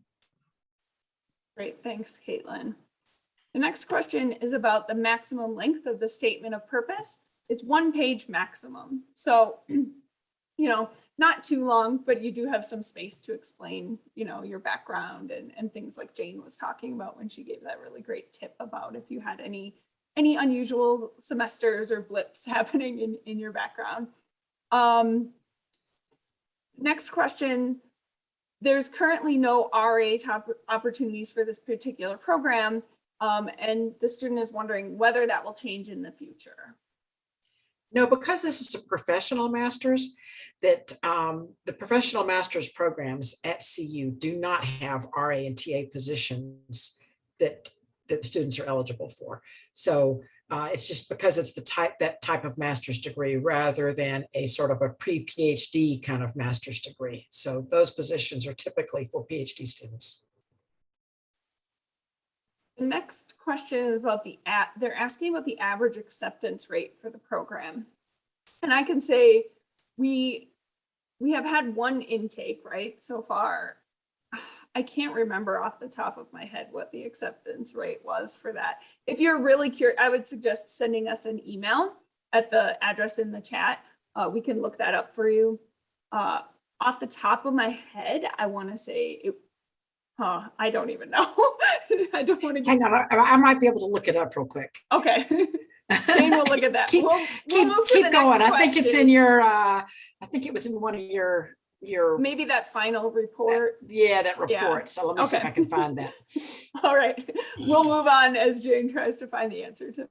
S1: Great, thanks, Caitlin. The next question is about the maximum length of the statement of purpose. It's 1 page maximum. So, not too long, but you do have some space to explain, your background and things like Jane was talking about when she gave that really great tip about if you had any unusual semesters or blips happening in your background. Next question. There's currently no RA top opportunities for this particular program. And the student is wondering whether that will change in the future.
S2: No, because this is a professional master's, that the professional master's programs at CU do not have RA and TA positions that students are eligible for. So it's just because it's that type of master's degree rather than a sort of a pre-PhD kind of master's degree. So those positions are typically for PhD students.
S1: The next question is about they're asking about the average acceptance rate for the program. And I can say we have had one intake, right, so far. I can't remember off the top of my head what the acceptance rate was for that. If you're really curious, I would suggest sending us an email at the address in the chat. We can look that up for you. Off the top of my head, I want to say I don't even know. I don't want to
S2: hang on. I might be able to look it up real quick.
S1: Okay. Jane will look at that.
S2: Keep
S1: we'll move to
S2: keep
S1: the
S2: going.
S1: next
S2: I think it's in your. I think it was in one of your.
S1: Maybe that final report.
S2: That report.
S1: Yeah.
S2: So let me see if I can find that.
S1: All right. We'll move on as Jane tries to find the answer to.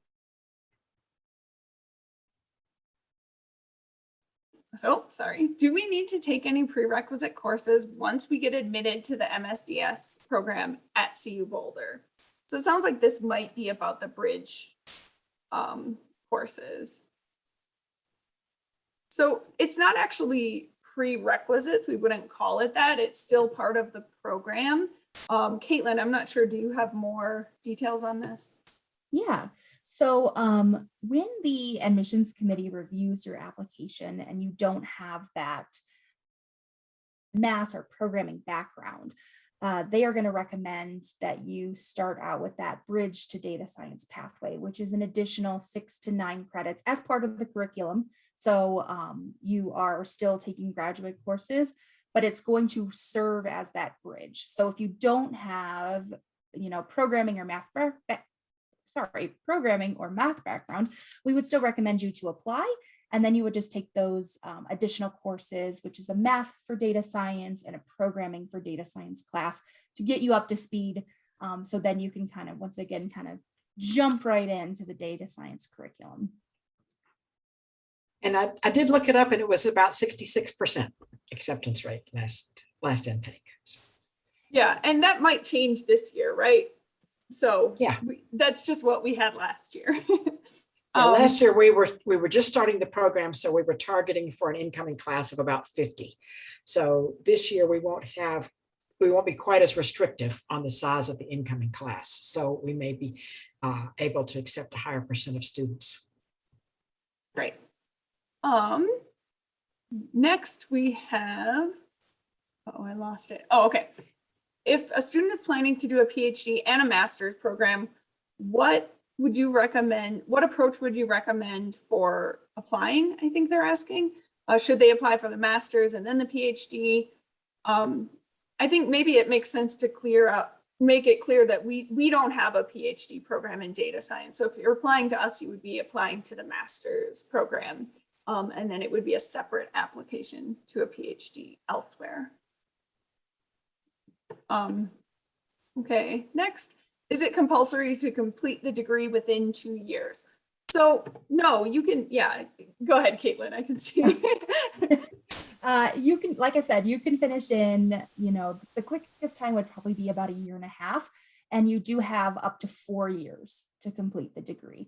S1: So, sorry. Do we need to take any prerequisite courses once we get admitted to the MSDS program at CU Boulder? So it sounds like this might be about the bridge courses. So it's not actually prerequisites. We wouldn't call it that. It's still part of the program. Caitlin, I'm not sure. Do you have more details on this?
S3: Yeah. So when the admissions committee reviews your application and you don't have that math or programming background, they are going to recommend that you start out with that bridge to data science pathway, which is an additional 6 to 9 credits as part of the curriculum. So you are still taking graduate courses, but it's going to serve as that bridge. So if you don't have, programming or math background, we would still recommend you to apply. And then you would just take those additional courses, which is a math for data science and a programming for data science class to get you up to speed. So then you can once again jump right into the data science curriculum.
S2: And I did look it up and it was about 66% acceptance rate last intake. So.
S1: Yeah, and that might change this year, right? So
S2: yeah,
S1: that's just what we had last year.
S2: Last year we were just starting the program, so we were targeting for an incoming class of about 50. So this year we won't be quite as restrictive on the size of the incoming class. So we may be able to accept a higher percent of students.
S1: Great. Next we have, I lost it. Oh, okay. If a student is planning to do a PhD and a master's program, what would you recommend? What approach would you recommend for applying? I think they're asking. Should they apply for the master's and then the PhD? I think maybe it makes sense to make it clear that we don't have a PhD program in data science. So if you're applying to us, you would be applying to the master's program. And then it would be a separate application to a PhD elsewhere. Okay, next. Is it compulsory to complete the degree within 2 years? So no, you can, go ahead, Caitlin, I can see.
S3: You can, like I said, you can finish in, the quickest time would probably be about 1.5 years. And you do have up to 4 years to complete the degree.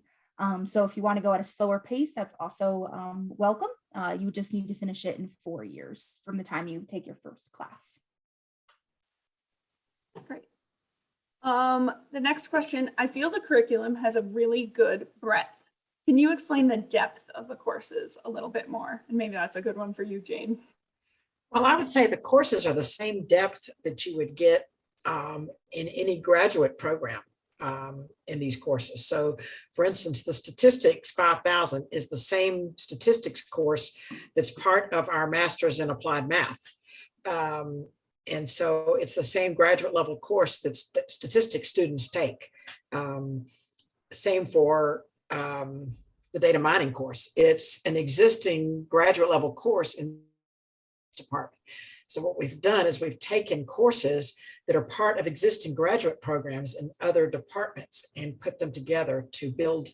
S3: So if you want to go at a slower pace, that's also welcome. You just need to finish it in 4 years from the time you take your first class.
S1: Great. The next question, I feel the curriculum has a really good breadth. Can you explain the depth of the courses a little bit more? And maybe that's a good one for you, Jane.
S2: Well, I would say the courses are the same depth that you would get in any graduate program in these courses. So for instance, the statistics 5000 is the same statistics course that's part of our master's in applied math. And so it's the same graduate level course that statistics students take. Same for the data mining course. It's an existing graduate level course in this department. So what we've done is we've taken courses that are part of existing graduate programs in other departments and put them together to build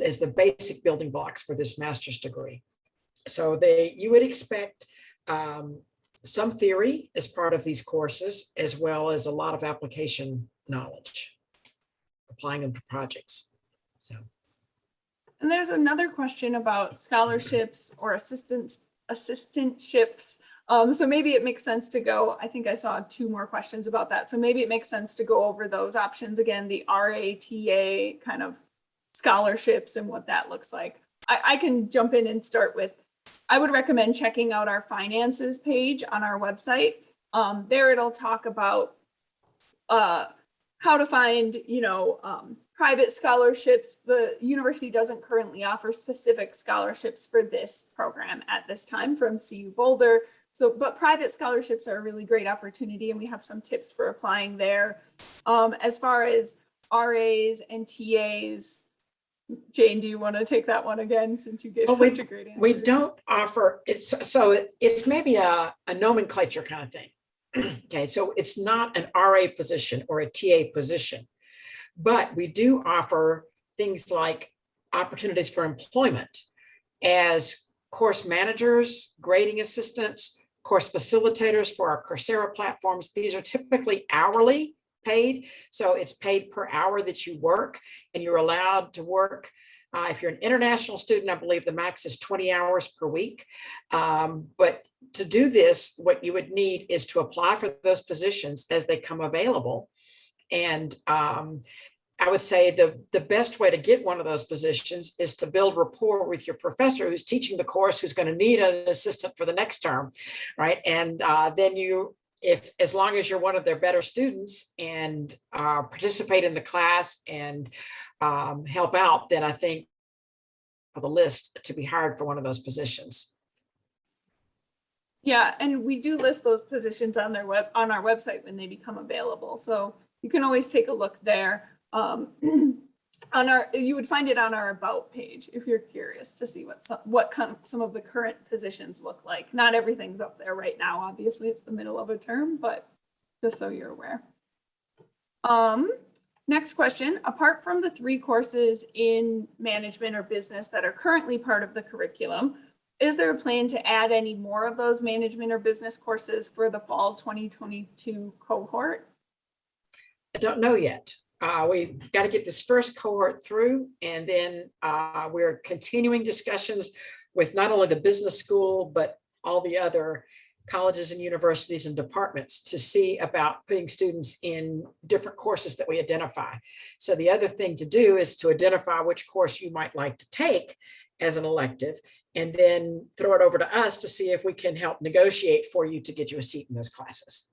S2: as the basic building blocks for this master's degree. So you would expect some theory as part of these courses, as well as a lot of application knowledge, applying them to projects. So.
S1: And there's another question about scholarships or assistantships. So maybe it makes sense to go, I think I saw 2 more questions about that. So maybe it makes sense to go over those options again, the RATA kind of scholarships and what that looks like. I can jump in and start with, I would recommend checking out our finances page on our website. There it'll talk about how to find, private scholarships. The university doesn't currently offer specific scholarships for this program at this time from CU Boulder. So, but private scholarships are a really great opportunity, and we have some tips for applying there. As far as RAs and TAs, Jane, do you want to take that one again since you gave such a great answer?
S2: We don't offer, it's maybe a nomenclature kind of thing. Okay, so it's not an RA position or a TA position, but we do offer things like opportunities for employment as course managers, grading assistants, course facilitators for our Coursera platforms. These are typically hourly paid. So it's paid per hour that you work, and you're allowed to work. If you're an international student, I believe the max is 20 hours per week. But to do this, what you would need is to apply for those positions as they come available. And I would say the best way to get one of those positions is to build rapport with your professor who's teaching the course, who's going to need an assistant for the next term, right? And then as long as you're one of their better students and participate in the class and help out, then I think for the list to be hired for one of those positions.
S1: Yeah, and we do list those positions on our website when they become available. So you can always take a look there. You would find it on our About page if you're curious to see what some of the current positions look like. Not everything's up there right now. Obviously, it's the middle of a term, but just so you're aware. Next question, apart from the 3 courses in management or business that are currently part of the curriculum, is there a plan to add any more of those management or business courses for the fall 2022 cohort?
S2: I don't know yet. We've got to get this first cohort through, and then we're continuing discussions with not only the business school, but all the other colleges and universities and departments to see about putting students in different courses that we identify. So the other thing to do is to identify which course you might like to take as an elective, and then throw it over to us to see if we can help negotiate for you to get you a seat in those classes.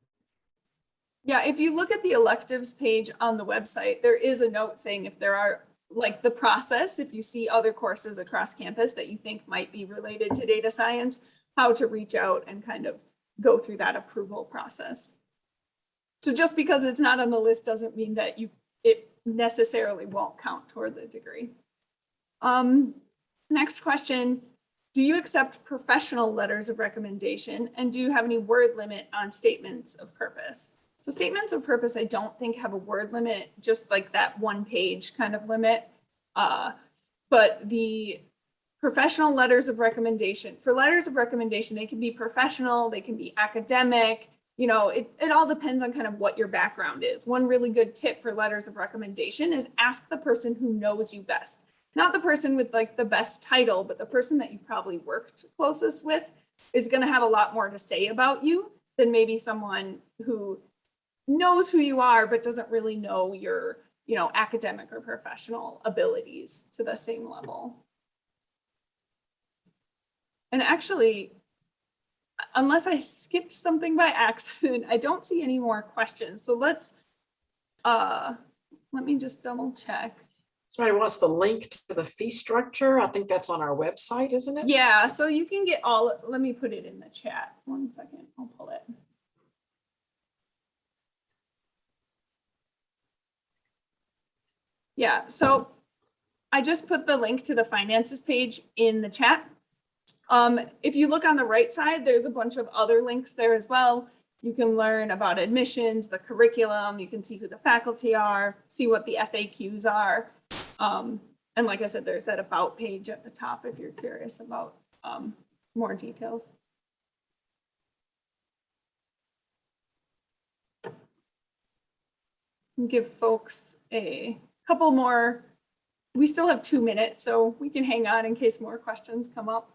S1: Yeah, if you look at the electives page on the website, there is a note saying if there are, like, the process, if you see other courses across campus that you think might be related to data science, how to reach out and kind of go through that approval process. So just because it's not on the list doesn't mean that it necessarily won't count toward the degree. Next question, do you accept professional letters of recommendation, and do you have any word limit on statements of purpose? So statements of purpose, I don't think have a word limit, just like that 1-page kind of limit. But the professional letters of recommendation. For letters of recommendation, they can be professional, they can be academic, you know, it all depends on kind of what your background is. One really good tip for letters of recommendation is ask the person who knows you best. Not the person with like the best title, but the person that you've probably worked closest with is going to have a lot more to say about you than maybe someone who knows who you are, but doesn't really know your, you know, academic or professional abilities to the same level. And actually, unless I skipped something by accident, I don't see any more questions. So let me just double check.
S2: Somebody wants the link to the fee structure. I think that's on our website, isn't it?
S1: Yeah, so you can get all, let me put it in the chat. 1 second, I'll pull it. Yeah, so I just put the link to the finances page in the chat. If you look on the right side, there's a bunch of other links there as well. You can learn about admissions, the curriculum, you can see who the faculty are, see what the FAQs are. And like I said, there's that about page at the top if you're curious about more details. Give folks a couple more. We still have 2 minutes, so we can hang on in case more questions come up.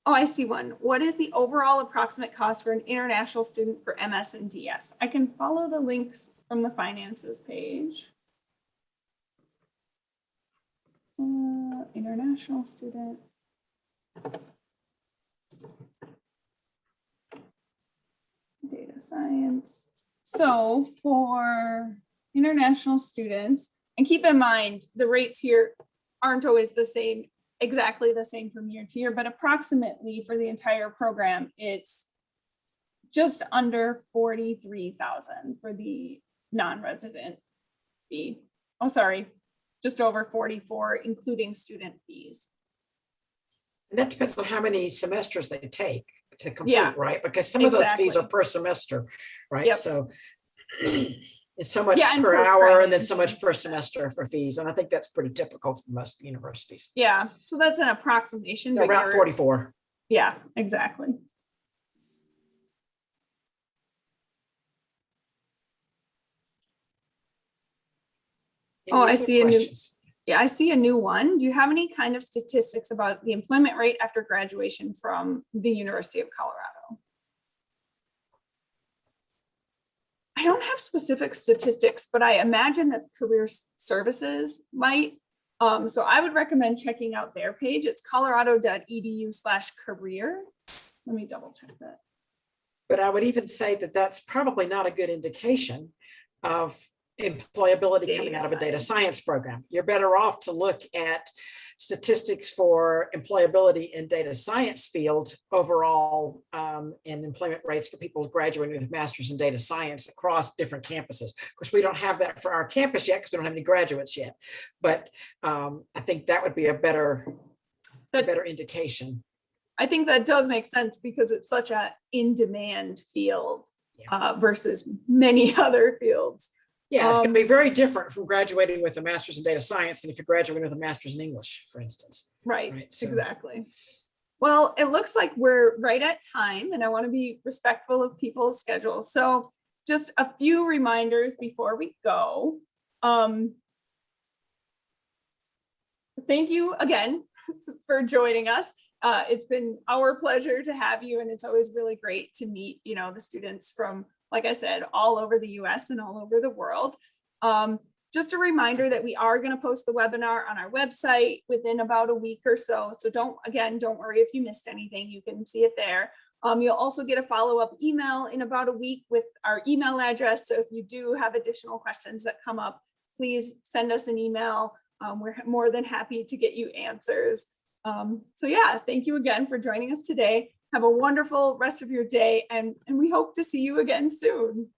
S1: Oh, I see one. What is the overall approximate cost for an international student for MS and DS? I can follow the links from the finances page. International student. Data science. So for international students, and keep in mind, the rates here aren't always the same, exactly the same from year to year, but approximately for the entire program, it's just under 43,000 for the non-resident fee. Oh, sorry, just over 44, including student fees.
S2: And that depends on how many semesters they take to complete,
S1: Yeah,
S2: right? Because some of those fees are
S1: exactly.
S2: per semester, right?
S1: Yep.
S2: So it's so much
S1: Yeah, and
S2: per
S1: per
S2: hour and then
S1: credit
S2: so much
S1: and
S2: per semester for fees. And I think that's pretty typical for most universities.
S1: Yeah, so that's an approximation.
S2: They're
S1: but
S2: around
S1: you're-
S2: 44.
S1: Yeah, exactly.
S2: Any
S1: Oh, I
S2: other
S1: see a new,
S2: questions?
S1: yeah, I see a new one. Do you have any kind of statistics about the employment rate after graduation from the University of Colorado? I don't have specific statistics, but I imagine that career services might. So I would recommend checking out their page. It's colorado.edu/career. Let me double check that.
S2: But I would even say that that's probably not a good indication of employability coming out of a data science program. You're better off to look at statistics for employability in data science field overall, and employment rates for people graduating with masters in data science across different campuses. Of course, we don't have that for our campus yet because we don't have any graduates yet. But I think that would be a better indication.
S1: I think that does make sense because it's such a in-demand field versus many other fields.
S2: Yeah, it's going to be very different from graduating with a master's in data science than if you're graduating with a master's in English, for instance.
S1: Right,
S2: So.
S1: exactly. Well, it looks like we're right at time and I want to be respectful of people's schedules. So just a few reminders before we go. Thank you again for joining us. It's been our pleasure to have you, and it's always really great to meet, you know, the students from, like I said, all over the US and all over the world. Just a reminder that we are going to post the webinar on our website within about a week or so. So don't worry if you missed anything, you can see it there. You'll also get a follow-up email in about a week with our email address. So if you do have additional questions that come up, please send us an email. We're more than happy to get you answers. So yeah, thank you again for joining us today. Have a wonderful rest of your day, and we hope to see you again soon.